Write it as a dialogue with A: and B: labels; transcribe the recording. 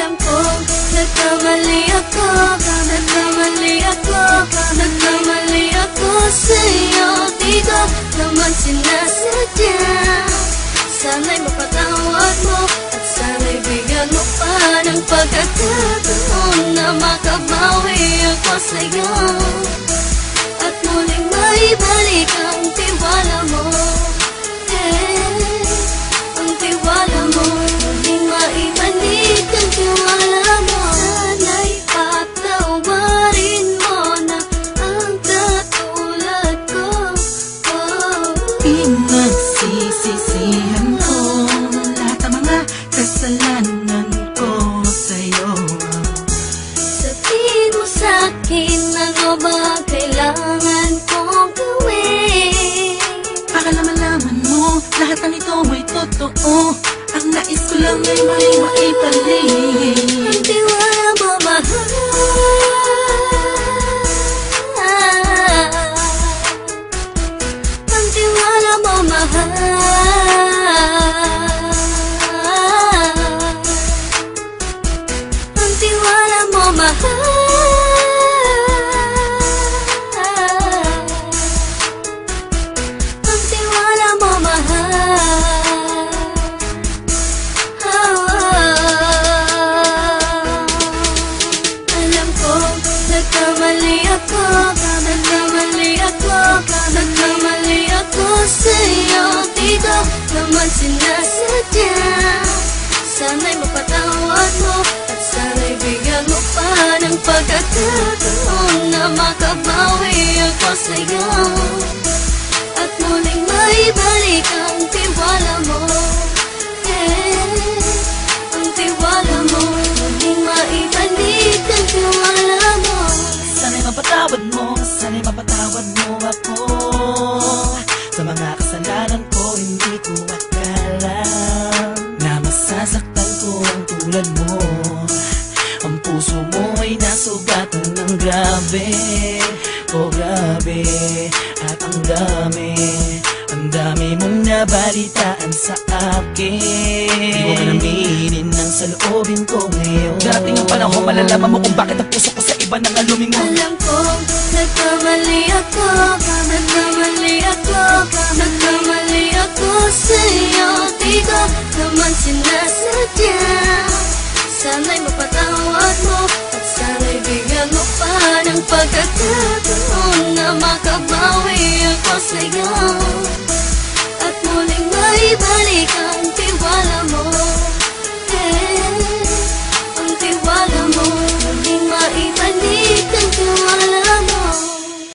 A: Alam kong nagkamali ako, nagkamali ako, nagkamali ako sa'yo. Di ko naman sinasadya. Sana'y mapatawad mo at sana'y bigyan mo pa ng pagkakataon na makabawi ako sa'yo at muling maibalik ang tiwala mo. Ang tiwala mo, muling maibalik ang tiwala mo. Sana'y patawarin mo na ang katulad ko.
B: Pinagsisisihan ko lahat ng mga kasalanan ko sa'yo.
A: Sabihin mo sa'kin ano ba kailangan kong gawin
B: Para malaman mo lahat ng ito ay totoo. Ang nais ko lang ay maibalik
A: ang tiwala mo, mahal. Ang tiwala mo, mahal. Ang tiwala mo, mahal. Ang tiwala mo, mahal. Alam ko, nagkamali ako, nagkamali ako, nagkamali ako sa'yo. Di ko naman sinasadya. Sana'y mapatawad mo at sana'y bigyan mo pa ng pagkakataon na makabawi ako sa'yo at muling maibalik ang tiwala mo. Ang tiwala mo, muling maibalik ang tiwala mo.
B: Sana'y mapatawad mo, sana'y mapatawad mo ako sa mga kasalanan ko. Hindi ko akala na masasaktan ko ang tulad mo. Ang puso mo ay nasugatan ng grabe, oh grabe. At ang dami mong nabalitaan sa akin. Di ko kanaminin ng saloobin ko ngayon. Darating ang panahon, malalaman mo kung bakit ang puso ko sa iba nang alumingon.
A: Alam kong nagkamali ako, nagkamali ako, nagkamali ako sa'yo. Di ko naman sinasadya. Sana'y mapatawad mo at sana'y bigyan mo pa ng pagkakataon na makabawi ako sa'yo